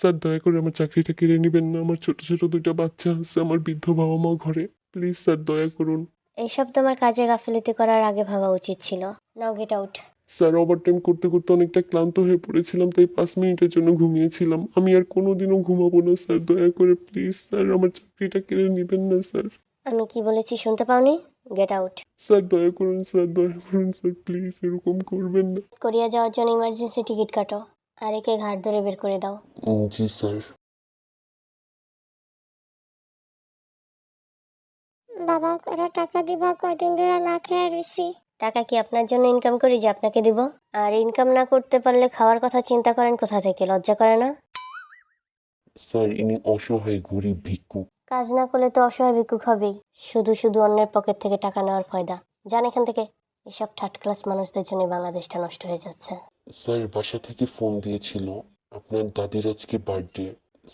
Sir দয়া করে আমার চাকরিটা কেড়ে নেবেন না, আমার ছোট ছোট দুইটা বাচ্চা আছে, আমার বৃদ্ধ বাবা মাও ঘরে, প্লিজ স্যার দয়া করুন। এইসব তোমার কাজে গাফিলতি করার আগে ভাবা উচিত ছিল। নাও গেট আউট। স্যার ওভারটাইম করতে করতে অনেকটা ক্লান্ত হয়ে পড়েছিলাম, তাই 5 মিনিটের জন্য ঘুমিয়েছিলাম। আমি আর কোনোদিনও ঘুমাবো না স্যার, দয়া করে প্লিজ স্যার আমার চাকরিটা কেড়ে নেবেন না স্যার। আমি কি বলেছি শুনতে পাওনি? Get out. স্যার দয়া করুন স্যার, দয়া করুন স্যার, প্লিজ এরকম করবেন না। কোরিয়া যাওয়ার জন্য ইমার্জেন্সি টিকিট কাটো, আর একে ঘাট ধরে বের করে দাও। জি স্যার। বাবা ওরা টাকা দিবা, কয়দিন ধরে না খেয়ে রইছি। টাকা কি আপনার জন্য ইনকাম করি যে আপনাকে দিব? আর ইনকাম না করতে পারলে খাওয়ার কথা চিন্তা করেন কোথা থেকে? লজ্জা করে না? স্যার ইনি অসহায় গরিব ভিক্ষুক। কাজ না করলে তো অসহায় ভিক্ষুক হবেই। শুধু শুধু অন্যের পকেট থেকে টাকা নেওয়ার ফয়দা। যান এখান থেকে। এসব থার্ড ক্লাস মানুষদের জন্য বাংলাদেশটা নষ্ট হয়ে যাচ্ছে। স্যার বাসা থেকে ফোন দিয়েছিল, আপনার দাদির আজকে বার্থডে।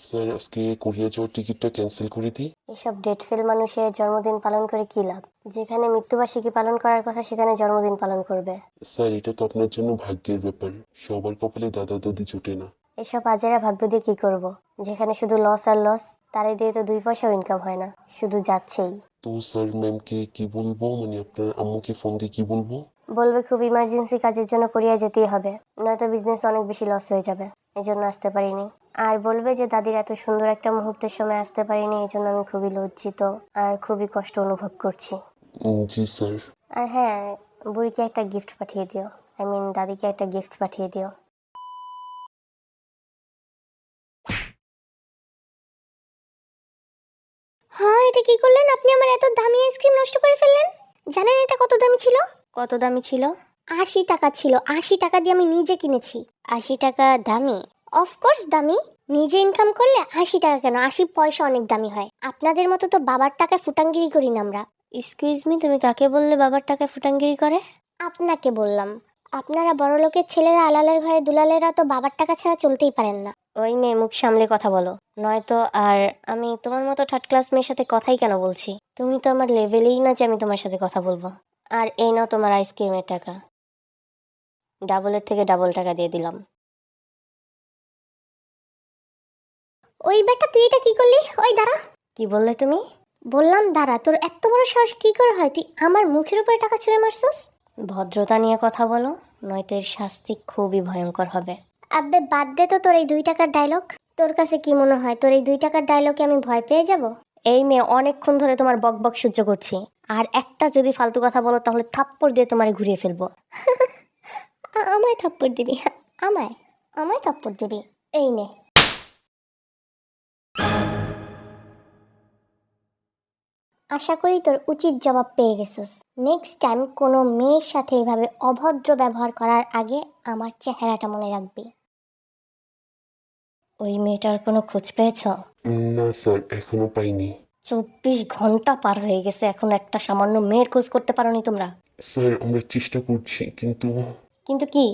স্যার আজকে কোরিয়া যাওয়ার টিকিটটা ক্যান্সেল করে দিই। এসব ডেট ফেল মানুষের জন্মদিন পালন করে কি লাভ? যেখানে মৃত্যুবার্ষিকী পালন করার কথা সেখানে জন্মদিন পালন করবে। স্যার এটা তো আপনার জন্য ভাগ্যের ব্যাপার, সবার কপালে দাদা দাদি জোটে না। এসব আজেরা ভাগ্য দিয়ে কি করব? যেখানে শুধু লস আর লস, তারাই দিয়ে তো 2 পয়সাও ইনকাম হয় না, শুধু যাচ্ছেই। তো স্যার ম্যামকে কি বলবো, মানে আপনার আম্মুকে ফোন দিয়ে কি বলবো? বলবে খুব ইমার্জেন্সি কাজের জন্য কোরিয়া যেতেই হবে, নয়তো বিজনেস অনেক বেশি লস হয়ে যাবে, এজন্য আসতে পারিনি। আর বলবে যে দাদির এত সুন্দর একটা মুহূর্তের সময় আসতে পারিনি, এই জন্য আমি খুবই লজ্জিত আর খুবই কষ্ট অনুভব করছি। জি স্যার। আর হ্যাঁ, বুড়িকে একটা গিফট পাঠিয়ে দিও, দাদিকে একটা গিফট পাঠিয়ে দিও। হ্যাঁ, এটা কি করলেন আপনি? আমার এত দামি আইসক্রিম নষ্ট করে ফেললেন। জানেন এটা কত দামি ছিল? কত দামি ছিল? 80 টাকা ছিল। 80 টাকা দিয়ে আমি নিজে কিনেছি। 80 টাকা দামি? অফকোর্স দামি। নিজে ইনকাম করলে 80 টাকা কেন, 80 পয়সা অনেক দামি হয়। আপনাদের মতো তো বাবার টাকায় ফুটাঙ্গিরি করি না আমরা। এক্সকিউজ মি, তুমি কাকে বললে বাবার টাকায় ফুটাঙ্গিরি করে? আপনাকে বললাম। আপনারা বড়লোকের ছেলেরা, আলালের ঘরে দুলালেরা তো বাবার টাকা ছাড়া চলতেই পারেন না। ওই মেয়ে, মুখ সামলে কথা বলো, নয়তো। আর আমি তোমার মতো থার্ড ক্লাস মেয়ের সাথে কথাই কেন বলছি? তুমি তো আমার লেভেলেই না যে আমি তোমার সাথে কথা বলবো। আর এই নাও তোমার আইসক্রিমের টাকা, ডাবলের থেকে ডাবল টাকা দিয়ে দিলাম। ওই বেটা, তুই এটা কি করলি? ওই দাঁড়া। কি বললে তুমি? বললাম দাঁড়া। তোর এত বড় সাহস কি করে হয় তুই আমার মুখের উপরে টাকা ছুঁড়ে মারছস? ভদ্রতা নিয়ে কথা বলো, নয়তো এর শাস্তি খুবই ভয়ঙ্কর হবে। আব্বে বাদ দে তো তোর এই 2 টাকার ডায়লগ। তোর কাছে কি মনে হয় তোর এই 2 টাকার ডায়লগে আমি ভয় পেয়ে যাব? এই মেয়ে, অনেকক্ষণ ধরে তোমার বক বক সহ্য করছি, আর একটা যদি ফালতু কথা বলো তাহলে থাপ্পড় দিয়ে তোমারে ঘুরিয়ে ফেলবো। আমায় থাপ্পড় দিবি? আমায় আমায় থাপ্পড় দিবি? এই নে। আশা করি তোর উচিত জবাব পেয়ে গেছিস। নেক্সট টাইম কোনো মেয়ের সাথে এভাবে অভদ্র ব্যবহার করার আগে আমার চেহারাটা মনে রাখবি। ওই মেয়েটার কোনো খোঁজ পেয়েছ? না স্যার এখনো পাইনি। 24 ঘন্টা পার হয়ে গেছে, এখন একটা সামান্য মেয়ের খোঁজ করতে পারোনি তোমরা? স্যার আমরা চেষ্টা করছি, কিন্তু কিন্তু কি?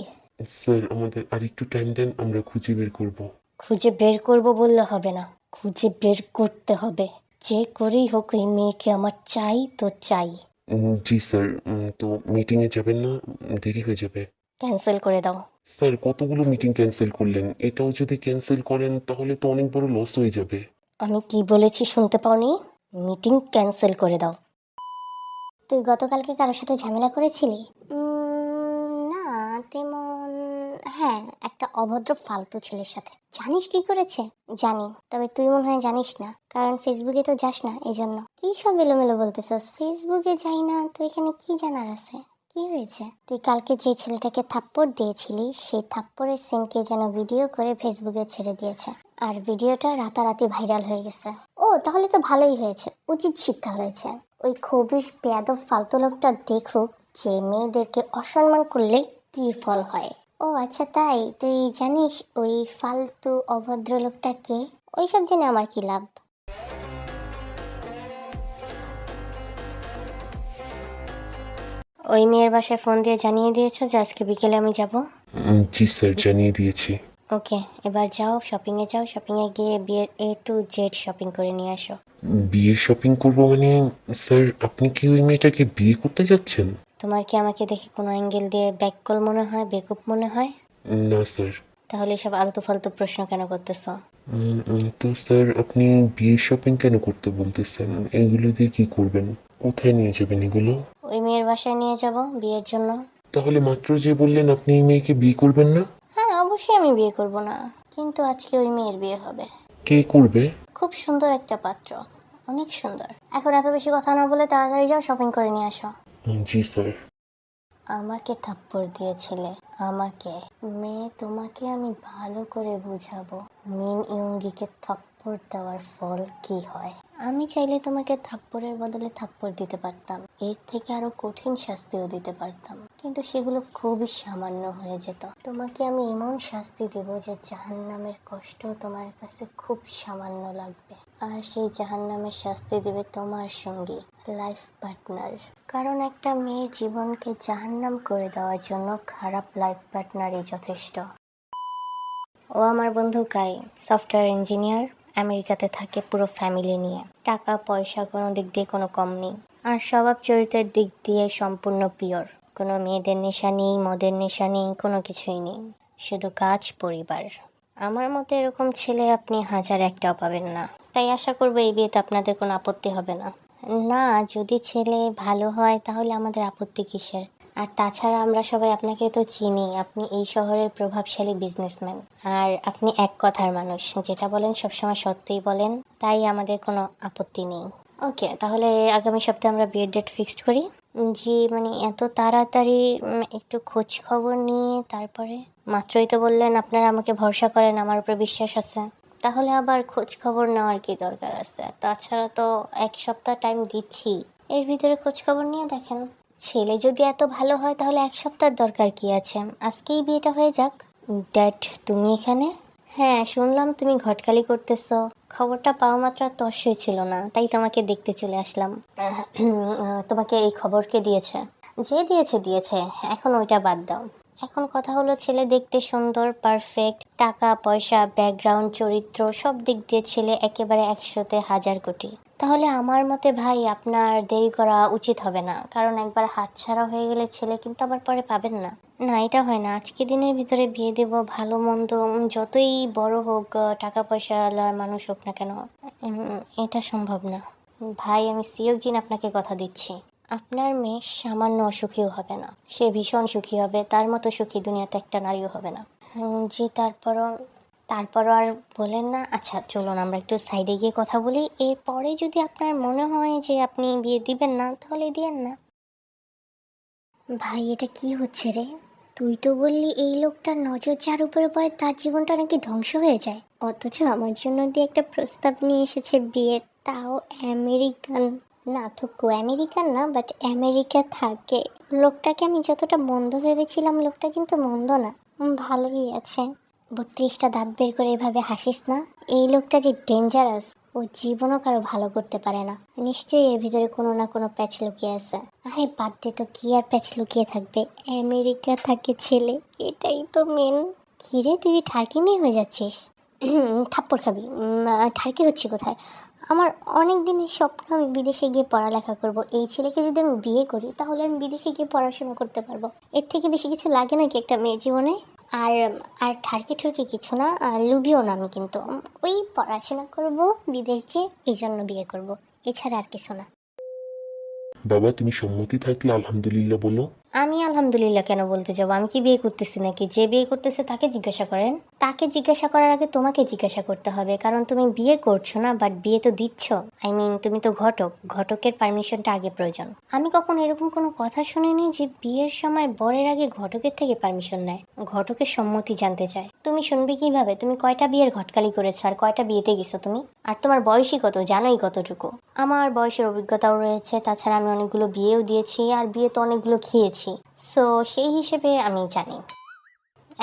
স্যার আমাদের আরেকটু টাইম দেন, আমরা খুঁজে বের করব। খুঁজে বের করব বললে হবে না, খুঁজে বের করতে হবে। যে করেই হোক এই মেয়েকে আমার চাই তো চাই। জি স্যার। তো মিটিংয়ে যাবেন না? দেরি হয়ে যাবে। ক্যান্সেল করে দাও। স্যার কতগুলো মিটিং ক্যান্সেল করলেন, এটাও যদি ক্যান্সেল করেন তাহলে তো অনেক বড় লস হয়ে যাবে। আমি কি বলেছি শুনতে পাওনি? মিটিং ক্যান্সেল করে দাও। তুই গতকালকে কারোর সাথে ঝামেলা করেছিলি? না তেমন। হ্যাঁ, একটা অভদ্র ফালতু ছেলের সাথে। জানিস কি করেছে? জানি, তবে তুই মনে হয় জানিস না, কারণ ফেসবুকে তো যাস না, এই জন্য। কি সব এলোমেলো বলতেছস? ফেসবুকে যাই না তো এখানে কি জানার আছে? কি হয়েছে? তুই কালকে যে ছেলেটাকে থাপ্পড় দিয়েছিলি, সেই থাপ্পড়ের সিনকে যেন ভিডিও করে ফেসবুকে ছেড়ে দিয়েছে, আর ভিডিওটা রাতারাতি ভাইরাল হয়ে গেছে। ও, তাহলে তো ভালোই হয়েছে, উচিত শিক্ষা হয়েছে। ওই খবিশ বেয়াদব ফালতু লোকটা দেখুক যে মেয়েদেরকে অসম্মান করলে কি ফল হয়। ও আচ্ছা, তাই? তুই জানিস ওই ফালতু অভদ্র লোকটা কে? ওইসব জেনে আমার কি লাভ? ওই মেয়ের বাসায় ফোন দিয়ে জানিয়ে দিয়েছো যে আজকে বিকেলে আমি যাব? জি স্যার জানিয়ে দিয়েছি। ওকে, এবার যাও, শপিংয়ে যাও, শপিংয়ে গিয়ে বিয়ের A to Z শপিং করে নিয়ে আসো। বিয়ের শপিং করব মানে? স্যার আপনি কি ওই মেয়েটাকে বিয়ে করতে যাচ্ছেন? তোমার কি আমাকে দেখে কোনো অ্যাঙ্গেল দিয়ে ব্যাককল মনে হয়, বেকুব মনে হয়? না স্যার। তাহলে এসব আলতু ফালতু প্রশ্ন কেন করতেছো? তো স্যার আপনি বিয়ের শপিং কেন করতে বলতেছেন? এগুলো দিয়ে কি করবেন? কোথায় নিয়ে যাবেন এগুলো? ওই মেয়ের বাসায় নিয়ে যাব বিয়ের জন্য। তাহলে মাত্র যে বললেন আপনি এই মেয়েকে বিয়ে করবেন না। হ্যাঁ, অবশ্যই আমি বিয়ে করব না, কিন্তু আজকে ওই মেয়ের বিয়ে হবে। কে করবে? খুব সুন্দর একটা পাত্র, অনেক সুন্দর। এখন এত বেশি কথা না বলে তাড়াতাড়ি যাও, শপিং করে নিয়ে আসো। জি স্যার। আমাকে থাপ্পড় দিয়েছিলে, আমাকে। মেয়ে, তোমাকে আমি ভালো করে বুঝাবো মিন ইয়ঙ্গিকে থাপ্পড় দেওয়ার ফল কি হয়। আমি চাইলে তোমাকে থাপ্পড়ের বদলে থাপ্পড় দিতে পারতাম, এর থেকে আরো কঠিন শাস্তিও দিতে পারতাম, কিন্তু সেগুলো খুবই সামান্য হয়ে যেত। তোমাকে আমি এমন শাস্তি দেব যে জাহান্নামের কষ্ট তোমার কাছে খুব সামান্য লাগবে। আর সেই জাহান্নামের শাস্তি দেবে তোমার সঙ্গী, লাইফ পার্টনার। কারণ একটা মেয়ের জীবনকে জাহান্নাম করে দেওয়ার জন্য খারাপ লাইফ পার্টনারই যথেষ্ট। ও আমার বন্ধু কাই, সফটওয়্যার ইঞ্জিনিয়ার, আমেরিকাতে থাকে পুরো ফ্যামিলি নিয়ে। টাকা পয়সা কোনো দিক দিয়ে কোনো কম নেই, আর স্বভাব চরিত্রের দিক দিয়ে সম্পূর্ণ পিওর। কোনো মেয়েদের নেশা নেই, মদের নেশা নেই, কোনো কিছুই নেই, শুধু কাজ, পরিবার। আমার মতে এরকম ছেলে আপনি হাজার একটাও পাবেন না। তাই আশা করবো এই বিয়েতে আপনাদের কোনো আপত্তি হবে না। না, যদি ছেলে ভালো হয় তাহলে আমাদের আপত্তি কিসের? আর তাছাড়া আমরা সবাই আপনাকে তো চিনি, আপনি এই শহরের প্রভাবশালী বিজনেসম্যান। আর আপনি এক কথার মানুষ, যেটা বলেন সবসময় সত্যিই বলেন, তাই আমাদের কোনো আপত্তি নেই। ওকে, তাহলে আগামী সপ্তাহে আমরা বিয়ের ডেট ফিক্সড করি। জি, মানে এত তাড়াতাড়ি একটু খোঁজ খবর নিয়ে তারপরে? মাত্রই তো বললেন আপনারা আমাকে ভরসা করেন, আমার উপর বিশ্বাস আছে, তাহলে আবার খোঁজ খবর নেওয়ার কি দরকার আছে? তাছাড়া তো এক সপ্তাহ টাইম দিচ্ছি, এর ভিতরে খোঁজ খবর নিয়ে দেখেন। ছেলে যদি এত ভালো হয় তাহলে এক সপ্তাহের দরকার কি আছে? আজকেই বিয়েটা হয়ে যাক। ড্যাড, তুমি এখানে? হ্যাঁ, শুনলাম তুমি ঘটকালি করতেছো। খবরটা পাওয়া মাত্র আর তর ছিল না, তাই তোমাকে দেখতে চলে আসলাম। তোমাকে এই খবর কে দিয়েছে? যে দিয়েছে দিয়েছে, এখন ওইটা বাদ দাও। এখন কথা হলো, ছেলে দেখতে সুন্দর, পারফেক্ট, টাকা পয়সা, ব্যাকগ্রাউন্ড, চরিত্র সব দিক দিয়ে ছেলে একেবারে 100তে 1000 কোটি। তাহলে আমার মতে ভাই আপনার দেরি করা উচিত হবে না, কারণ একবার হাতছাড়া হয়ে গেলে ছেলে কিন্তু আবার পরে পাবেন না। না, এটা হয় না। আজকে দিনের ভিতরে বিয়ে দেব, ভালো মন্দ যতই বড় হোক, টাকা পয়সাওয়ালা মানুষ হোক না কেন, এটা সম্ভব না। ভাই, আমি সিওজিন আপনাকে কথা দিচ্ছি, আপনার মেয়ে সামান্য অসুখীও হবে না, সে ভীষণ সুখী হবে, তার মতো সুখী দুনিয়াতে একটা নারীও হবে না। জি, তারপরও আর বলেন না। আচ্ছা চলুন আমরা একটু সাইডে গিয়ে কথা বলি, এরপরে যদি আপনার মনে হয় যে আপনি বিয়ে দিবেন না তাহলে দিয়েন না। ভাই, এটা কি হচ্ছে রে? তুই তো বললি এই লোকটার নজর যার উপরে পড়ে তার জীবনটা নাকি ধ্বংস হয়ে যায়, অথচ আমার জন্য দিয়ে একটা প্রস্তাব নিয়ে এসেছে বিয়ের, তাও আমেরিকান। না থুকু, আমেরিকান না, বাট আমেরিকা থাকে। লোকটাকে আমি যতটা মন্দ ভেবেছিলাম, লোকটা কিন্তু মন্দ না, ভালোই আছে। 32টা দাঁত বের করে এভাবে হাসিস না। এই লোকটা যে ডেঞ্জারাস, ও জীবনও কারো ভালো করতে পারে না। নিশ্চয়ই এর ভিতরে কোনো না কোনো প্যাচ লুকিয়ে আছে। আরে বাদ দে তো, কি আর প্যাচ লুকিয়ে থাকবে? আমেরিকা থাকে ছেলে, এটাই তো মেন। কিরে, তুই ঠারকি মেয়ে হয়ে যাচ্ছিস? থাপ্পড় খাবি। ঠারকি হচ্ছে কোথায়? আমার অনেক দিনের স্বপ্ন, আমি বিদেশে গিয়ে পড়ালেখা করব। এই ছেলেকে যদি আমি বিয়ে করি তাহলে আমি বিদেশে গিয়ে পড়াশোনা করতে পারবো। এর থেকে বেশি কিছু লাগে নাকি একটা মেয়ের জীবনে? আর আর ঠারকি ঠুরকি কিছু না, আর লুবিও না আমি, কিন্তু ওই পড়াশোনা করব, বিদেশ যেয়ে এই জন্য বিয়ে করব, এছাড়া আর কিছু না। বাবা তুমি সম্মতি থাকলে আলহামদুলিল্লাহ বলো। আমি আলহামদুলিল্লাহ কেন বলতে যাবো? আমি কি বিয়ে করতেছি নাকি? যে বিয়ে করতেছে তাকে জিজ্ঞাসা করেন। তাকে জিজ্ঞাসা করার আগে তোমাকে জিজ্ঞাসা করতে হবে, কারণ তুমি বিয়ে করছো না, বাট বিয়ে তো দিচ্ছ। আই মিন, তুমি তো ঘটক, ঘটকের পারমিশনটা আগে প্রয়োজন। আমি কখনো এরকম কোনো কথা শুনিনি যে বিয়ের সময় বরের আগে ঘটকের থেকে পারমিশন নেয়, ঘটকের সম্মতি জানতে চায়। তুমি শুনবে কিভাবে? তুমি কয়টা বিয়ের ঘটকালি করেছো, আর কয়টা বিয়েতে গেছো তুমি? আর তোমার বয়সই কত, জানোই কতটুকু? আমার বয়সের অভিজ্ঞতাও রয়েছে, তাছাড়া আমি অনেকগুলো বিয়েও দিয়েছি, আর বিয়ে তো অনেকগুলো খেয়েছি। সো সেই হিসেবে আমি জানি।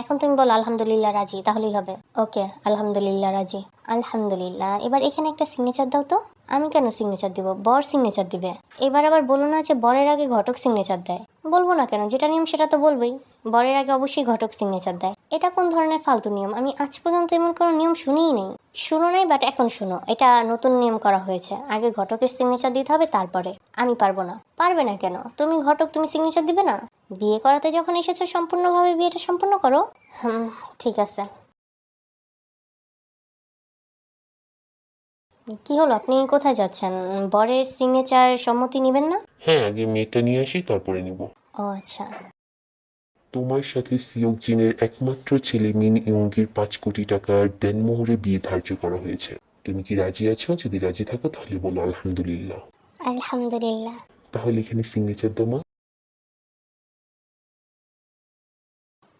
এখন তুমি বলো আলহামদুলিল্লাহ রাজি, তাহলেই হবে। ওকে, আলহামদুলিল্লাহ রাজি। আলহামদুলিল্লাহ, এবার এখানে একটা সিগনেচার দাও তো। আমি কেন সিগনেচার দিব? বর সিগনেচার দিবে। এবার আবার বলো না যে বরের আগে ঘটক সিগনেচার দেয়। বলবো না কেন? যেটা নিয়ম সেটা তো বলবোই। বরের আগে অবশ্যই ঘটক সিগনেচার দেয়। এটা কোন ধরনের ফালতু নিয়ম? আমি আজ পর্যন্ত এমন কোনো নিয়ম শুনিই নেই। শুনো নাই, বাট এখন শুনো, এটা নতুন নিয়ম করা হয়েছে। আগে ঘটকের সিগনেচার দিতে হবে, তারপরে। আমি পারবো না। পারবে না কেন? তুমি ঘটক, তুমি সিগনেচার দিবে না? বিয়ে করাতে যখন এসেছো সম্পূর্ণভাবে বিয়েটা সম্পূর্ণ করো। হুম, ঠিক আছে। কি হলো, আপনি কোথায় যাচ্ছেন? বরের সিগনেচার সম্মতি নেবেন না? হ্যাঁ, আগে মেয়েটা নিয়ে আসি, তারপরে নিব। ও আচ্ছা। তোমার সাথে সিওকজিনের একমাত্র ছেলে মিন ইয়ংগির 5 কোটি টাকার দেনমোহরে বিয়ে ধার্য করা হয়েছে। তুমি কি রাজি আছো? যদি রাজি থাকো তাহলে বলো আলহামদুলিল্লাহ। আলহামদুলিল্লাহ। তাহলে এখানে সিগনেচার দাও মা।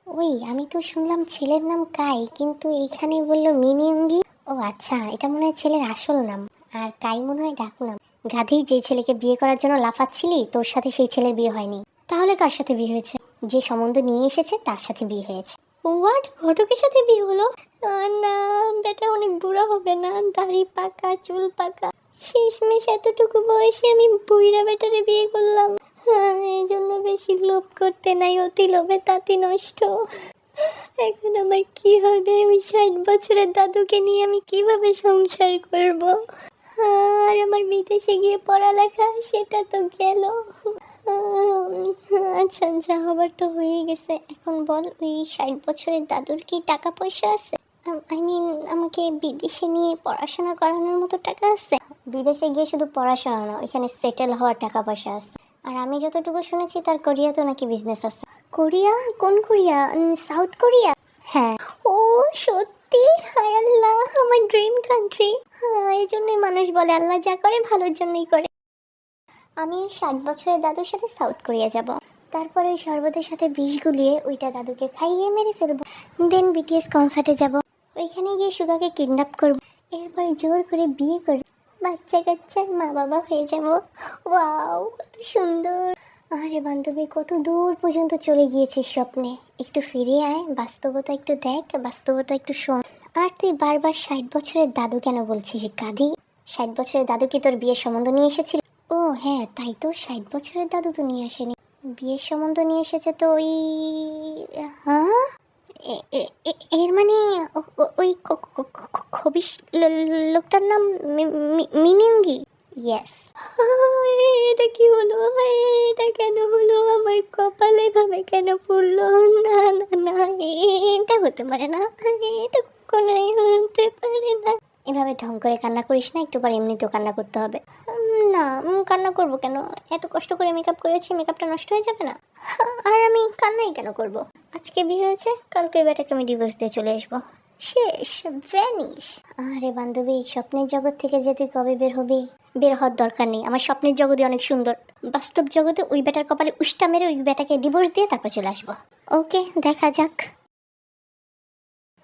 ওই, আমি তো শুনলাম ছেলের নাম কাই, কিন্তু এইখানে বললো মিনিয়ঙ্গি। ও আচ্ছা, এটা মনে হয় ছেলের আসল নাম। আর কাই মনে হয় ডাকনাম। গাধি, যে ছেলেকে বিয়ে করার জন্য লাফাচ্ছিলি, তোর সাথে সেই ছেলের বিয়ে হয়নি। তাহলে কার সাথে বিয়ে হয়েছে? যে সম্বন্ধ নিয়ে এসেছে তার সাথে বিয়ে হয়েছে। হোয়াট? ঘটকের সাথে বিয়ে হলো? না, বেটা অনেক বুড়া হবে না? দাড়ি পাকা, চুল পাকা। শেষমেশ এতটুকু বয়সে আমি বুইড়া বেটারে বিয়ে করলাম। হ্যাঁ, এই জন্য বেশি লোভ করতে নাই, অতি লোভে তাঁতি নষ্ট। এখন আমার কি হবে? ওই 60 বছরের দাদুকে নিয়ে আমি কিভাবে সংসার করব? আর আমার বিদেশে গিয়ে পড়ালেখা, সেটা তো গেল। আচ্ছা, যা হবার তো হয়েই গেছে। এখন বল, ওই 60 বছরের দাদুর কি টাকা পয়সা আছে? আই মিন, আমাকে বিদেশে নিয়ে পড়াশোনা করানোর মতো টাকা আছে? বিদেশে গিয়ে শুধু পড়াশোনা না, এখানে সেটেল হওয়ার টাকা পয়সা আছে। আর আমি যতটুকু শুনেছি, তার কোরিয়াতেও নাকি বিজনেস আছে। কোরিয়া? কোন কোরিয়া? South Korea? হ্যাঁ। ও সত্যি? হায় আল্লাহ, আমার ড্রিম কান্ট্রি। হ্যাঁ, এই জন্যই মানুষ বলে আল্লাহ যা করে ভালোর জন্যই করে। আমি 60 বছরের দাদুর সাথে সাউথ কোরিয়া যাব। তারপরে ওই শরবতের সাথে বিষ গুলিয়ে ওইটা দাদুকে খাইয়ে মেরে ফেলবো। দেন বিটিএস কনসার্টে যাব। ওইখানে গিয়ে সুগাকে কিডন্যাপ করব। এরপরে জোর করে বিয়ে করে বাচ্চা কাচ্চার মা বাবা হয়ে যাব। ওয়াও, কত সুন্দর! আরে বান্ধবী, কত দূর পর্যন্ত চলে গিয়েছিস স্বপ্নে। একটু ফিরে আয়, বাস্তবতা একটু দেখ, বাস্তবতা একটু শোন। আর তুই বারবার 60 বছরের দাদু কেন বলছিস গাধি? 60 বছরের দাদু কি তোর বিয়ের সম্বন্ধ নিয়ে এসেছিল? ও হ্যাঁ, তাই তো, 60 বছরের দাদু তো নিয়ে আসেনি। বিয়ের সম্বন্ধ নিয়ে এসেছে তো ওই... হ্যাঁ, এর মানে ওই খবিশ লোকটার নাম মিনিঙ্গি। ইয়েস। এটা কি হলো? এটা কেন হলো? আমার কপালে ভাবে কেন পড়লো? না না না, এটা হতে পারে না, এটা কখনোই হতে পারে না। এভাবে ঢং করে কান্না করিস না, একটু পর এমনিতেও কান্না করতে হবে। না, কান্না করবো কেন? এত কষ্ট করে মেকআপ করেছি, মেকআপটা নষ্ট হয়ে যাবে না? আর আমি কান্নাই কেন করব? আজকে বিয়ে হয়েছে, কালকে এই বেটাকে আমি ডিভোর্স দিয়ে চলে আসবো। শেষ, ভ্যানিশ। আরে বান্ধবী, স্বপ্নের জগৎ থেকে যে তুই কবে বের হবি? বের হওয়ার দরকার নেই, আমার স্বপ্নের জগতে অনেক সুন্দর। বাস্তব জগতে ওই বেটার কপালে উষ্টা মেরে ওই বেটাকে ডিভোর্স দিয়ে তারপর চলে আসবো। ওকে, দেখা যাক।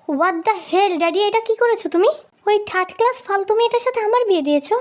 হোয়াট দ্য হেল ড্যাডি, এটা কি করেছো তুমি? ওই থার্ড ক্লাস ফালতু মেয়েটার সাথে আমার বিয়ে দিয়েছো?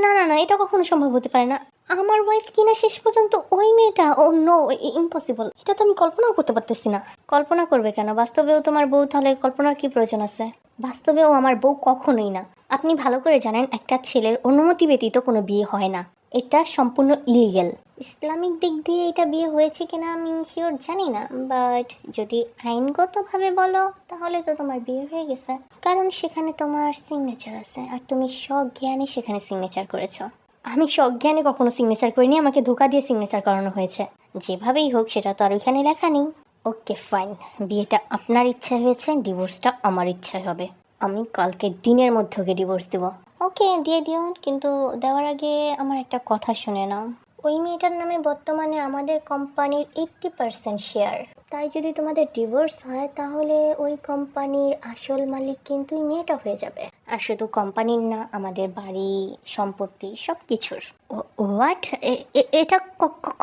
না না না, এটা কখনো সম্ভব হতে পারে না। আমার ওয়াইফ কিনা শেষ পর্যন্ত ওই মেয়েটা? ও নো, ইম্পসিবল। এটা তো আমি কল্পনাও করতে পারতেছি না। কল্পনা করবে কেন? বাস্তবেও তোমার বউ, তাহলে কল্পনার কি প্রয়োজন আছে? বাস্তবেও আমার বউ কখনোই না। আপনি ভালো করে জানেন, একটা ছেলের অনুমতি ব্যতীত কোনো বিয়ে হয় না। এটা সম্পূর্ণ ইলিগেল। ইসলামিক দিক দিয়ে এটা বিয়ে হয়েছে কিনা আমি শিওর জানি না, বাট যদি আইনগতভাবে বলো তাহলে তো তোমার বিয়ে হয়ে গেছে। কারণ সেখানে তোমার সিগনেচার আছে, আর তুমি সজ্ঞানে সেখানে সিগনেচার করেছো। আমি সজ্ঞানে কখনো সিগনেচার করিনি, আমাকে ধোকা দিয়ে সিগনেচার করানো হয়েছে। যেভাবেই হোক, সেটা তো আর ওইখানে লেখা নেই। ওকে ফাইন, বিয়েটা আপনার ইচ্ছা হয়েছে, ডিভোর্সটা আমার ইচ্ছা হবে। আমি কালকে দিনের মধ্যে ওকে ডিভোর্স দেবো। ওকে, দিয়ে দিও, কিন্তু দেওয়ার আগে আমার একটা কথা শুনে নাও। ওই মেয়েটার নামে বর্তমানে আমাদের কোম্পানির 80% শেয়ার। তাই যদি তোমাদের ডিভোর্স হয়, তাহলে ওই কোম্পানির আসল মালিক কিন্তু ওই মেয়েটা হয়ে যাবে। আর শুধু কোম্পানির না, আমাদের বাড়ি, সম্পত্তি, সব কিছুর। হোয়াট? এটা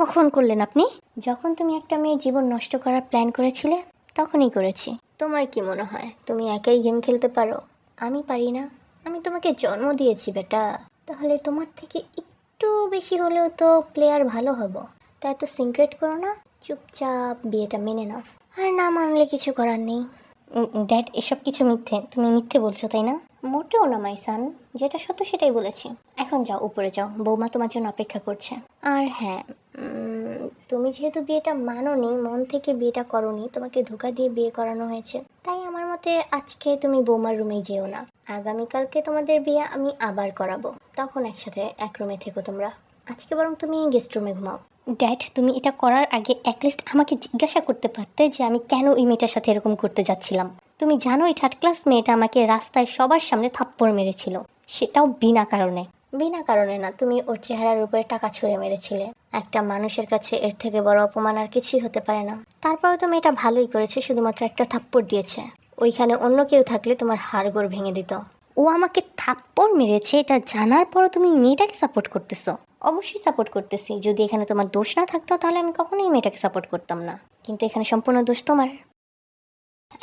কখন করলেন আপনি? যখন তুমি একটা মেয়ের জীবন নষ্ট করার প্ল্যান করেছিলে, তখনই করেছি। তোমার কি মনে হয় তুমি একাই গেম খেলতে পারো? আমি পারি না। আমি তোমাকে জন্ম দিয়েছি বেটা, তাহলে তোমার থেকে একটু বেশি হলেও তো প্লেয়ার ভালো হব। তাই তো সিক্রেট করো না, চুপচাপ বিয়েটা মেনে নাও। আর না মানলে কিছু করার নেই। ড্যাড, এসব কিছু মিথ্যে। তুমি মিথ্যে বলছো তাই না? মোটেও না মাই সান, যেটা সত্য সেটাই বলেছি। এখন যাও, উপরে যাও, বৌমা তোমার জন্য অপেক্ষা করছে। আর হ্যাঁ, তুমি যেহেতু বিয়েটা মানোনি, মন থেকে বিয়েটা করোনি, তোমাকে ধোকা দিয়ে বিয়ে করানো হয়েছে, তাই আমার মতে আজকে তুমি বৌমার রুমে যেও না। আগামীকালকে তোমাদের বিয়ে আমি আবার করাবো, তখন একসাথে এক রুমে থেকো তোমরা। আজকে বরং তুমি গেস্ট রুমে ঘুমাও। ড্যাড, তুমি এটা করার আগে অ্যাটলিস্ট আমাকে জিজ্ঞাসা করতে পারতে যে আমি কেন ওই মেয়েটার সাথে এরকম করতে যাচ্ছিলাম। তুমি জানো এই থার্ড ক্লাস মেয়েটা আমাকে রাস্তায় সবার সামনে থাপ্পড় মেরেছিল, সেটাও বিনা কারণে। বিনা কারণে না, তুমি ওর চেহারার উপরে টাকা ছুঁড়ে মেরেছিলে। একটা মানুষের কাছে এর থেকে বড় অপমান আর কিছুই হতে পারে না। তারপরেও তো মেয়েটা ভালোই করেছে, শুধুমাত্র একটা থাপ্পড় দিয়েছে। ওইখানে অন্য কেউ থাকলে তোমার হাড়গোড় ভেঙে দিত। ও আমাকে থাপ্পড় মেরেছে এটা জানার পরও তুমি মেয়েটাকে সাপোর্ট করতেছো? অবশ্যই সাপোর্ট করতেছি। যদি এখানে তোমার দোষ না থাকতো তাহলে আমি কখনোই মেয়েটাকে সাপোর্ট করতাম না, কিন্তু এখানে সম্পূর্ণ দোষ তোমার।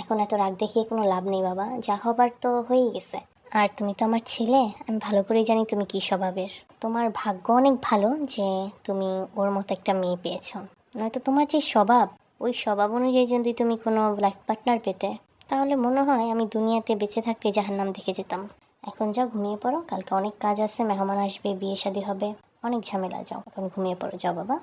এখন এত রাগ দেখিয়ে কোনো লাভ নেই বাবা, যা হবার তো হয়েই গেছে। আর তুমি তো আমার ছেলে, আমি ভালো করেই জানি তুমি কী স্বভাবের। তোমার ভাগ্য অনেক ভালো যে তুমি ওর মতো একটা মেয়ে পেয়েছো, নয়তো তোমার যে স্বভাব, ওই স্বভাব অনুযায়ী যদি তুমি কোনো লাইফ পার্টনার পেতে, তাহলে মনে হয় আমি দুনিয়াতে বেঁচে থাকতে জাহান্নাম দেখে যেতাম। এখন যাও ঘুমিয়ে পড়ো, কালকে অনেক কাজ আছে, মেহমান আসবে, বিয়ে শাদী হবে, অনেক ঝামেলা। যাও এখন ঘুমিয়ে পড়ো, যাও বাবা।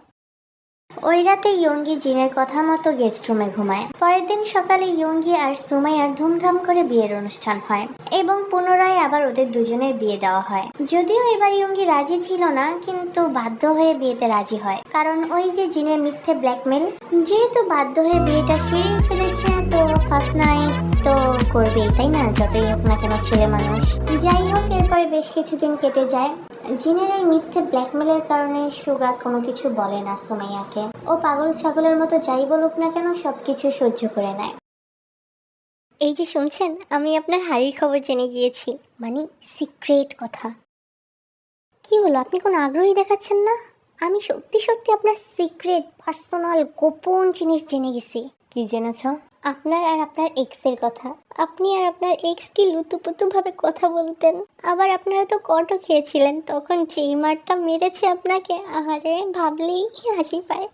ওই রাতে ইয়ঙ্গি জিনের কথা মতো গেস্ট রুমে ঘুমায়। পরের দিন সকালে ইয়ঙ্গি আর সুমাইয়ার ধুমধাম করে বিয়ের অনুষ্ঠান হয় এবং পুনরায় আবার ওদের দুজনের বিয়ে দেওয়া হয়। যদিও এবার ইয়ঙ্গি রাজি ছিল না, কিন্তু বাধ্য হয়ে বিয়েতে রাজি হয়, কারণ ওই যে জিনের মিথ্যে ব্ল্যাকমেল। যেহেতু বাধ্য হয়ে বিয়েটা সেরেই ফেলেছে, তো ফার্স্ট নাইট তো করবেই, তাই না? যতই হোক না কেন ছেলে মানুষ। যাই হোক, এরপরে বেশ কিছুদিন কেটে যায়। জিনের এই মিথ্যে ব্ল্যাকমেলের কারণে সুগা কোনো কিছু বলে না সুমাইয়াকে। ও পাগল ছাগলের মতো যাই বলুক না কেন সবকিছু সহ্য করে নেয়। এই যে শুনছেন, আমি আপনার হাড়ির খবর জেনে গিয়েছি, মানে সিক্রেট কথা। কি হলো, আপনি কোনো আগ্রহী দেখাচ্ছেন না? আমি সত্যি সত্যি আপনার সিক্রেট পার্সোনাল গোপন জিনিস জেনে গেছি। কি জেনেছ? আপনার আর আপনার এক্সের কথা। আপনি আর আপনার এক্স কি লুতুপুতু ভাবে কথা বলতেন, আবার আপনারা তো কটও খেয়েছিলেন, তখন যেই মারটা মেরেছে আপনাকে, আহারে ভাবলেই হাসি পায়।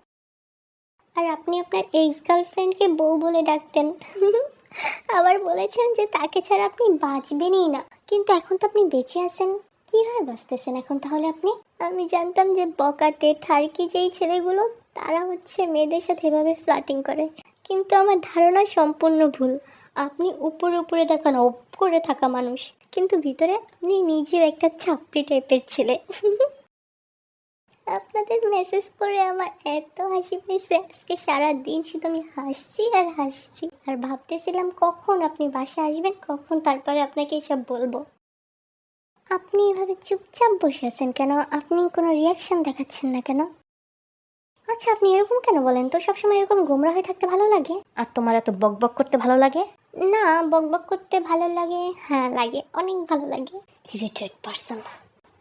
আর আপনি আপনার এক্স গার্লফ্রেন্ডকে বউ বলে ডাকতেন। আবার বলেছেন যে তাকে ছাড়া আপনি বাঁচবেনই না, কিন্তু এখন তো আপনি বেঁচে আছেন। কিভাবে বাঁচতেছেন এখন তাহলে আপনি? আমি জানতাম যে বকাটে ঠারকি যেই ছেলেগুলো, তারা হচ্ছে মেয়েদের সাথে এভাবে ফ্লার্টিং করে, কিন্তু আমার ধারণা সম্পূর্ণ ভুল। আপনি উপরে উপরে দেখান অপ করে থাকা মানুষ, কিন্তু ভিতরে আপনি নিজেও একটা ছাপড়ি টাইপের ছেলে। আপনাদের মেসেজ পড়ে আমার এত হাসি পেয়েছে, আজকে সারা দিন শুধু আমি হাসছি আর হাসছি, আর ভাবতেছিলাম কখন আপনি বাসায় আসবেন, কখন তারপরে আপনাকে এসব বলবো। আপনি এভাবে চুপচাপ বসে আছেন কেন? আপনি কোনো রিয়াকশন দেখাচ্ছেন না কেন? আচ্ছা, আপনি এরকম কেন বলেন তো? সবসময় এরকম গোমরা হয়ে থাকতে ভালো লাগে? আর তোমার এত বকবক করতে ভালো লাগে? না, বকবক করতে ভালো লাগে, হ্যাঁ লাগে, অনেক ভালো লাগে। Irritate person.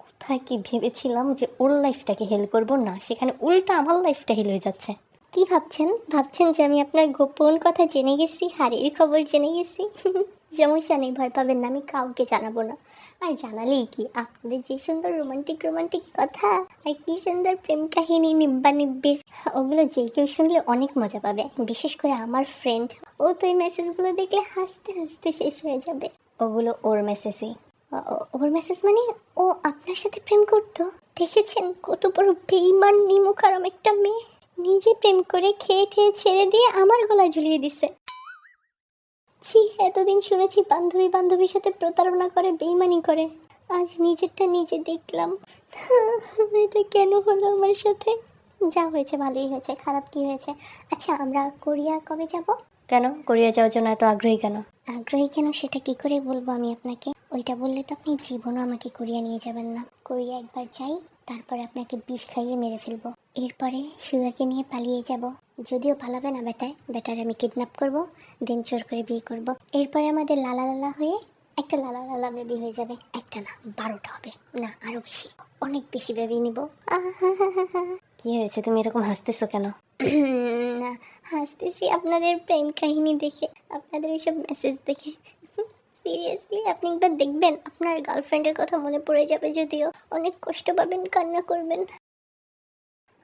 কোথায় কি ভেবেছিলাম যে ওর লাইফটাকে হেল করব, না সেখানে উল্টা আমার লাইফটা হেল হয়ে যাচ্ছে। কি ভাবছেন? ভাবছেন যে আমি আপনার গোপন কথা জেনে গেছি, হাড়ির খবর জেনে গেছি? সমস্যা নেই, ভয় পাবেন না, আমি কাউকে জানাবো না। আর জানালেই কি, আপনাদের যে সুন্দর রোমান্টিক রোমান্টিক কথা আর কি সুন্দর প্রেম কাহিনী নিব্বা নিব্বির, ওগুলো যে কেউ শুনলে অনেক মজা পাবে, বিশেষ করে আমার ফ্রেন্ড। ও তো এই মেসেজগুলো দেখলে হাসতে হাসতে শেষ হয়ে যাবে। ওগুলো ওর মেসেজই। ওর মেসেজ মানে ও আপনার সাথে প্রেম করতো? দেখেছেন কত বড় বেইমান নিমুখারাম একটা মেয়ে, নিজে প্রেম করে খেয়ে ঠেয়ে ছেড়ে দিয়ে আমার গলা ঝুলিয়ে দিছে। ছি, এতদিন শুনেছি বান্ধবী বান্ধবীর সাথে প্রতারণা করে, বেইমানি করে, আজ নিজেরটা নিজে দেখলাম। এটা কেন হলো আমার সাথে? যা হয়েছে ভালোই হয়েছে, খারাপ কি হয়েছে? আচ্ছা, আমরা কোরিয়া কবে যাব? কেন কোরিয়া যাওয়ার জন্য এত আগ্রহী কেন? আগ্রহী কেন সেটা কি করে বলবো আমি আপনাকে? ওইটা বললে তো আপনি জীবনও আমাকে কোরিয়া নিয়ে যাবেন না। কোরিয়া একবার যাই, তারপরে আপনাকে বিষ খাইয়ে মেরে ফেলবো, এরপরে সুগাকে নিয়ে পালিয়ে যাব। যদিও পালাবে না বেটায়, বেটার আমি কিডন্যাপ করব, দিন চোর করে বিয়ে করব, এরপরে আমাদের লালা লালা হয়ে একটা লালা লালা বেবি হয়ে যাবে। একটা না, 12টা হবে, না আরো বেশি, অনেক বেশি বেবি নিব। কি হয়েছে, তুমি এরকম হাসতেছো কেন? না, হাসতেছি আপনাদের প্রেম কাহিনী দেখে, আপনাদের এইসব মেসেজ দেখে। সিরিয়াসলি আপনি একবার দেখবেন, আপনার গার্লফ্রেন্ডের কথা মনে পড়ে যাবে, যদিও অনেক কষ্ট পাবেন, কান্না করবেন।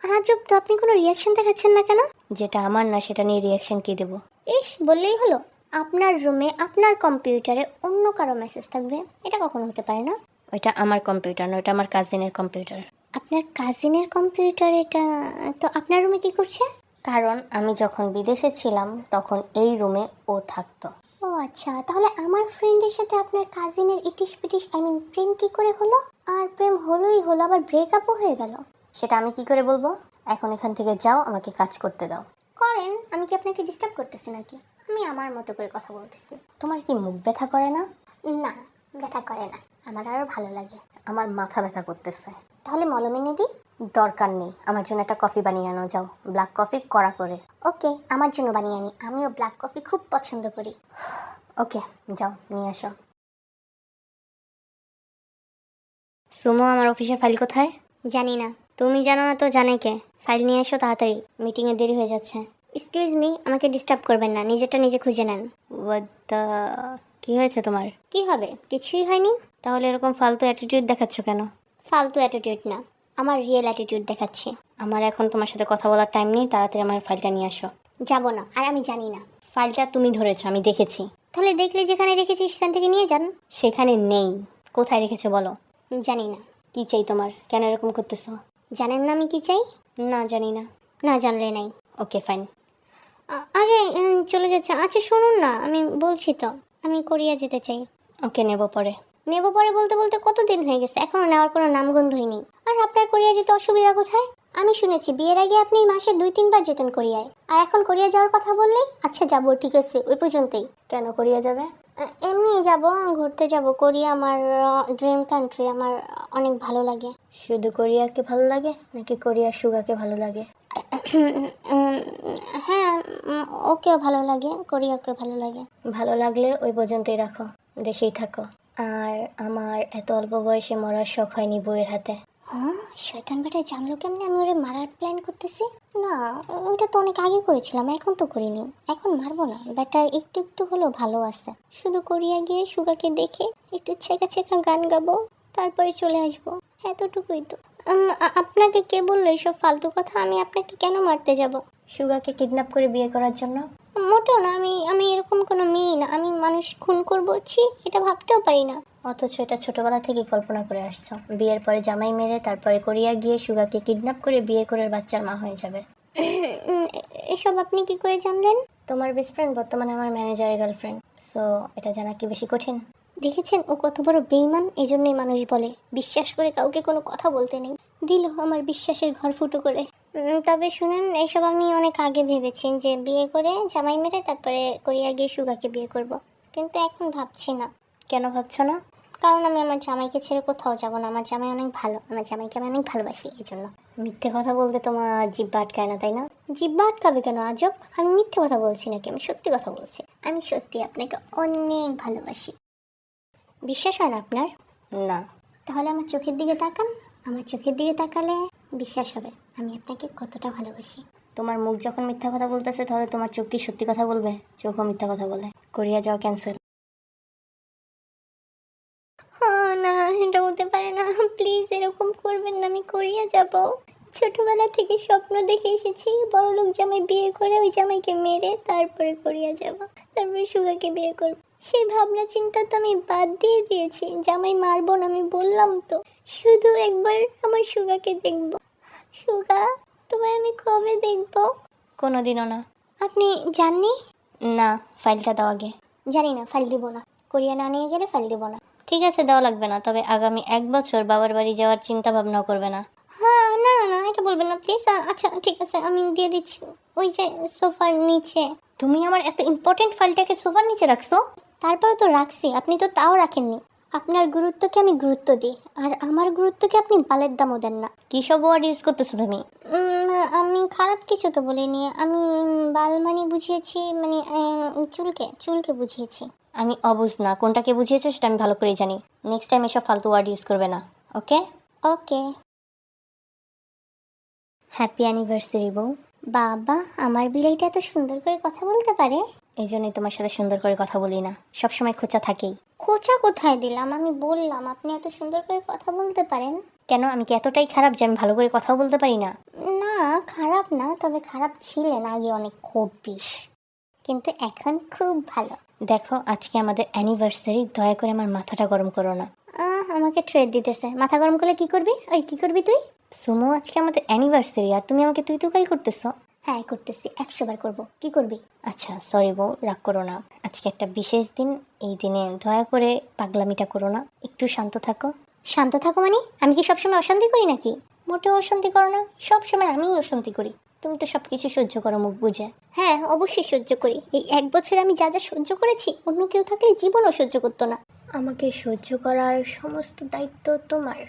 আজব তো, আপনি কোনো রিয়াকশন দেখাচ্ছেন না কেন? যেটা আমার না সেটা নিয়ে রিয়াকশন কি দেবো? ইস, বললেই হলো। আপনার রুমে আপনার কম্পিউটারে অন্য কারো মেসেজ থাকবে, এটা কখনো হতে পারে না। ওইটা আমার কম্পিউটার না, ওইটা আমার কাজিনের কম্পিউটার। আপনার কাজিনের কম্পিউটার এটা? তো আপনার রুমে কি করছে? কারণ আমি যখন বিদেশে ছিলাম তখন এই রুমে ও থাকতো। ও আচ্ছা, তাহলে আমার ফ্রেন্ডের সাথে আপনার কাজিনের ইটিস পিটিস প্রেম কি করে হলো? আর প্রেম হলোই হলো, আবার ব্রেকআপও হয়ে গেল, সেটা আমি কি করে বলবো? এখন এখান থেকে যাও, আমাকে কাজ করতে দাও। করেন, আমি কি আপনাকে ডিস্টার্ব করতেছি নাকি? আমি আমার মতো করে কথা বলতেছি। তোমার কি মুখ ব্যথা করে না? না, ব্যথা করে না, আমার আরো ভালো লাগে। আমার মাথা ব্যথা করতেছে। তাহলে মলম এনে দিই? দরকার নেই, আমার জন্য একটা কফি বানিয়ে আনো যাও, ব্ল্যাক কফি কড়া করে। ওকে, আমার জন্য বানিয়ে আনি, আমিও ব্ল্যাক কফি খুব পছন্দ করি। ওকে, যাও নিয়ে আসো। সুমো, আমার অফিসের ফাইল কোথায়? জানি না। তুমি জানো না তো জানে কে? ফাইল নিয়ে এসো তাড়াতাড়ি, মিটিংয়ে দেরি হয়ে যাচ্ছে। এক্সকিউজ মি, আমাকে ডিস্টার্ব করবেন না, নিজেরটা নিজে খুঁজে নেন। হোয়াট দ্য, কি হয়েছে তোমার? কি হবে, কিছুই হয়নি। তাহলে এরকম ফালতু অ্যাটিটিউড দেখাচ্ছ কেন? ফালতু অ্যাটিটিউড না, আমার রিয়েল অ্যাটিটিউড দেখাচ্ছি। আমার এখন তোমার সাথে কথা বলার টাইম নেই, তাড়াতাড়ি আমার ফাইলটা নিয়ে আসো। যাবো না, আর আমি জানি না। ফাইলটা তুমি ধরেছো, আমি দেখেছি। তাহলে দেখলে যেখানে রেখেছি সেখান থেকে নিয়ে যান। সেখানে নেই। কোথায় রেখেছো বলো। জানি না। কি চাই তোমার, কেন এরকম করতেছো? জানেন না আমি কি চাই? না, জানি না। না জানলে নাই। Okay fine. আরে চলে যাচ্ছে। আচ্ছা শুনুন না, আমি বলছি তো, আমি কোরিয়া যেতে চাই। ওকে, নেব পরে। নেব পরে বলতে বলতে কতদিন হয়ে গেছে, এখনো নেওয়ার কোনো নামগন্ধই নেই। আর আপনার কোরিয়া যেতে অসুবিধা কোথায়? আমি শুনেছি বিয়ের আগে আপনি মাসে 2-3 বার যেতেন কোরিয়ায়, আর এখন কোরিয়া যাওয়ার কথা বললে আচ্ছা যাবো, ঠিক আছে, ওই পর্যন্তই। কেন কোরিয়া যাবে? এমনি যাব, ঘুরতে যাব। কোরিয়া আমার ড্রিম কান্ট্রি, আমার অনেক ভালো লাগে। শুধু কোরিয়াকে ভালো লাগে নাকি কোরিয়ার সুগাকে ভালো লাগে? উম, হ্যাঁ, ওকেও ভালো লাগে, কোরিয়াকেও ভালো লাগে। ভালো লাগলে ওই পর্যন্তই রাখো, দেশেই থাকো। আর আমার এত অল্প বয়সে মরার শখ হয়নি বউয়ের হাতে। হ্যাঁ, শয়তান বেটা জানলো কেমনে আমি ওরে মারার প্ল্যান করতেছি? না, ওইটা তো অনেক আগে করেছিলাম, এখন তো করিনি। এখন মারবো না, বেটা একটু একটু হলেও ভালো আছে। শুধু কোরিয়া গিয়ে সুগাকে দেখে একটু ছেঁকা ছেঁকা গান গাবো, তারপরে চলে আসবো, এতটুকুই তো। আপনাকে কে বললো এইসব ফালতু কথা? আমি আপনাকে কেন মারতে যাব? সুগাকে কিডন্যাপ করে বিয়ে করার জন্য? মোটেও না, আমি আমি এরকম কোনো মেয়ে না, আমি মানুষ খুন করবো, ছি, এটা ভাবতেও পারি না। অথচ এটা ছোটবেলা থেকেই কল্পনা করে আসছো, বিয়ের পরে জামাই মেরে তারপরে কোরিয়া গিয়ে সুগাকে কিডন্যাপ করে বিয়ে করে বাচ্চার মা হয়ে যাবে। এসব আপনি কি করে জানলেন? তোমার বেস্ট ফ্রেন্ড বর্তমানে আমার ম্যানেজারের গার্লফ্রেন্ড, সো এটা জানা কি বেশি কঠিন? দেখেছেন ও কত বড় বেঈমান, এজন্যই মানুষ বলে বিশ্বাস করে কাউকে কোনো কথা বলতে নেই। দিল আমার বিশ্বাসের ঘর ফুটো করে। তবে শুনেন, এইসব আমি অনেক আগে ভেবেছি যে বিয়ে করে জামাই মেরে তারপরে কোরিয়া গিয়ে সুগাকে বিয়ে করব, কিন্তু এখন ভাবছি না। কেন ভাবছো না? কারণ আমি আমার জামাইকে ছেড়ে কোথাও যাব না, আমার জামাই অনেক ভালো, আমার জামাইকে আমি অনেক ভালোবাসি, এই জন্য। মিথ্যে কথা বলতে তোমার জিব্বা আটকায় না, তাই না? জিব্বা আটকাবে কেন আজব? আমি মিথ্যে কথা বলছি নাকি, আমি সত্যি কথা বলছি। আমি সত্যি আপনাকে অনেক ভালোবাসি। বিশ্বাস হয় না আপনার? না। তাহলে আমার চোখের দিকে তাকান, আমার চোখের দিকে তাকালে বিশ্বাস হবে আমি আপনাকে কতটা ভালোবাসি। তোমার মুখ যখন মিথ্যা কথা বলতেছে তাহলে তোমার চোখ কি সত্যি কথা বলবে? চোখও মিথ্যা কথা বলে। কোরিয়া যাওয়া ক্যান্সেল। হ্যাঁ, না, এটা হতে পারে না, প্লিজ এরকম করবেন না, আমি কোরিয়া যাব। ছোটবেলা থেকে স্বপ্ন দেখে এসেছি বড়লোক জামাই বিয়ে করে ওই জামাইকে মেরে তারপরে কোরিয়া যাব, তারপরে সুগাকে বিয়ে করব। সেই ভাবনা চিন্তা তো আমি বাদ দিয়ে দিয়েছি, জামাই মারবো না, আমি বললাম তো। শুধু একবার আমার সুগাকে দেখব। সুগা, তোমায় আমি কবে দেখব? কোনোদিনও না। আপনি জাননি? না, ফাইলটা দাও আগে। জানি না, ফাইল দিব না। কোরিয়া না নিয়ে গেলে ফাইল দিব না। ঠিক আছে, দেওয়া লাগবে না, তবে আগামী 1 বছর বাবার বাড়ি যাওয়ার চিন্তা ভাবনাও করবে না। হ্যাঁ, না না না, এটা বলবেন না প্লিজ। আচ্ছা ঠিক আছে, আমি দিয়ে দিচ্ছি, ওই যে সোফার নিচে। তুমি আমার এত ইম্পর্টেন্ট ফাইলটাকে সোফার নিচে রাখছো? তারপরে তো রাখছি, আপনি তো তাও রাখেননি। আপনার গুরুত্বকে আমি গুরুত্ব দিই, আর আমার গুরুত্বকে আপনি বালের দামও দেন না। কী সব ওয়ার্ড ইউজ করতেছো তুমি? আমি খারাপ কিছু তো বলিনি, আমি বাল মানে বুঝিয়েছি, মানে চুলকে চুলকে বুঝিয়েছি। আমি অবুঝ না, কোনটাকে বুঝিয়েছো সেটা আমি ভালো করেই জানি। নেক্সট টাইম এসব ফালতু ওয়ার্ড ইউজ করবে না, ওকে? ওকে। হ্যাপি অ্যানিভার্সারি বউ। বাবা, আমার বিলাইটা এত সুন্দর করে কথা বলতে পারে। এই জন্যই তোমার সাথে সুন্দর করে কথা বলি না, সবসময় খোঁচা থাকেই। খোঁচা কোথায় দিলাম? আমি বললাম আপনি এত সুন্দর করে কথা বলতে পারেন। কেন, আমি কি এতটাই খারাপ যে আমি ভালো করে কথাও বলতে পারি না? না, খারাপ না, তবে খারাপ ছিলেন আগে অনেক, খুব বেশ, কিন্তু এখন খুব ভালো। দেখো, আজকে আমাদের অ্যানিভার্সারি, দয়া করে আমার মাথাটা গরম করো না। আমাকে ট্রেড দিতেছে, মাথা গরম করলে কি করবি? ওই কি করবি তুই? সুমো, আজকে আমাদের অ্যানিভার্সারি আর তুমি আমাকে তুই তুকারি করতেছো? হ্যাঁ করতেছি, 100 বার করবো, কি করবি? আচ্ছা সরি বউ, রাগ করো না, আজকে একটা বিশেষ দিন, এই দিনে দয়া করে পাগলামিটা করো না, একটু শান্ত থাকো। শান্ত থাকো মানে? আমি কি সবসময় অশান্তি করি নাকি? মোটেও অশান্তি করো না, সবসময় আমিই অশান্তি করি। তুমি তো সব কিছু সহ্য করো মুখ বুঝে। হ্যাঁ, অবশ্যই সহ্য করি। এই 1 বছরে আমি যা যা সহ্য করেছি অন্য কেউ থাকলে জীবনও সহ্য করতো না। আমাকে সহ্য করার সমস্ত দায়িত্ব তোমার।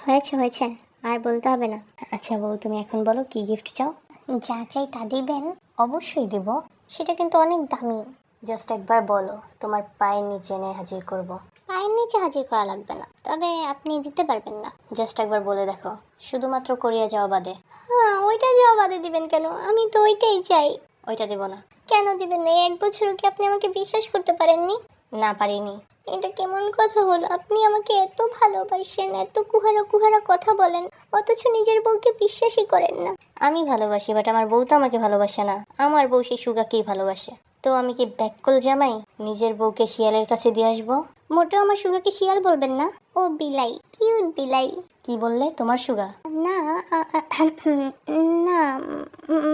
হয়েছে হয়েছে, আর বলতে হবে না। আচ্ছা বউ, তুমি এখন বলো কি গিফট চাও? যা চাই তা দিবেন? অবশ্যই দেব। সেটা কিন্তু অনেক দামি। জাস্ট একবার বলো, তোমার পায়ের নিচে এনে হাজির করব। পায়ের নিচে হাজির করা লাগবে না, তবে আপনি দিতে পারবেন না। জাস্ট একবার বলে দেখো, শুধুমাত্র কোরিয়া যাওয়া বাদে। হ্যাঁ, ওইটা যাওয়া বাদে দিবেন কেন? আমি তো ওইটাই চাই। ওইটা দেব না। কেন দিবেন না? এই 1 বছরও কি আপনি আমাকে বিশ্বাস করতে পারেননি? না, পারিনি। এটা কেমন কথা হলো? আপনি আমাকে এত ভালোবাসেন, এত কুহারা কুহারা কথা বলেন, অথচ নিজের বউকে বিশ্বাসই করেন না। আমি ভালোবাসি, বাট আমার বউ তো আমাকে ভালোবাসে না। আমার বউ সেই সুগাকেই ভালোবাসে। তো আমি কি ব্যাককল জামাই নিজের বউকে শিয়ালের কাছে দিয়ে আসবো? মোটেও আমার সুগাকে শিয়াল বলবেন না। ও বিলাই, কিউট বিলাই। কি বললে? তোমার সুগা? না, না,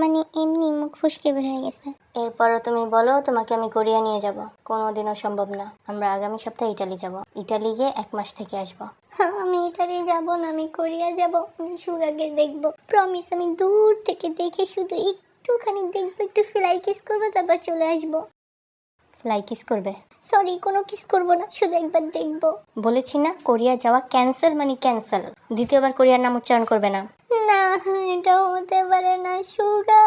মানে এমনি মুখ ফুসকে বের হয়ে গেছে। এরপরও তুমি বলো তোমাকে আমি কোরিয়া নিয়ে যাব। কোনোদিনও সম্ভব না। আমরা আগামী সপ্তাহে ইটালি যাব। ইটালি গিয়ে 1 মাস থেকে আসবো। আমি ইটালি যাব না, আমি কোরিয়া যাব। আমি সুগাকে দেখবো। প্রমিস, আমি দূর থেকে দেখে শুধু একটুখানি দেখবো, একটু ফ্লাই কিস করবো, তারপর চলে আসবো। ফ্লাই কিস করবে? সরি, কোনো কিস করবো না, শুধু একবার দেখবো। বলেছি না, কোরিয়া যাওয়া ক্যান্সেল মানে ক্যান্সেল। দ্বিতীয়বার কোরিয়ার নাম উচ্চারণ করবে না। না, এটাও হতে পারে না সুগা।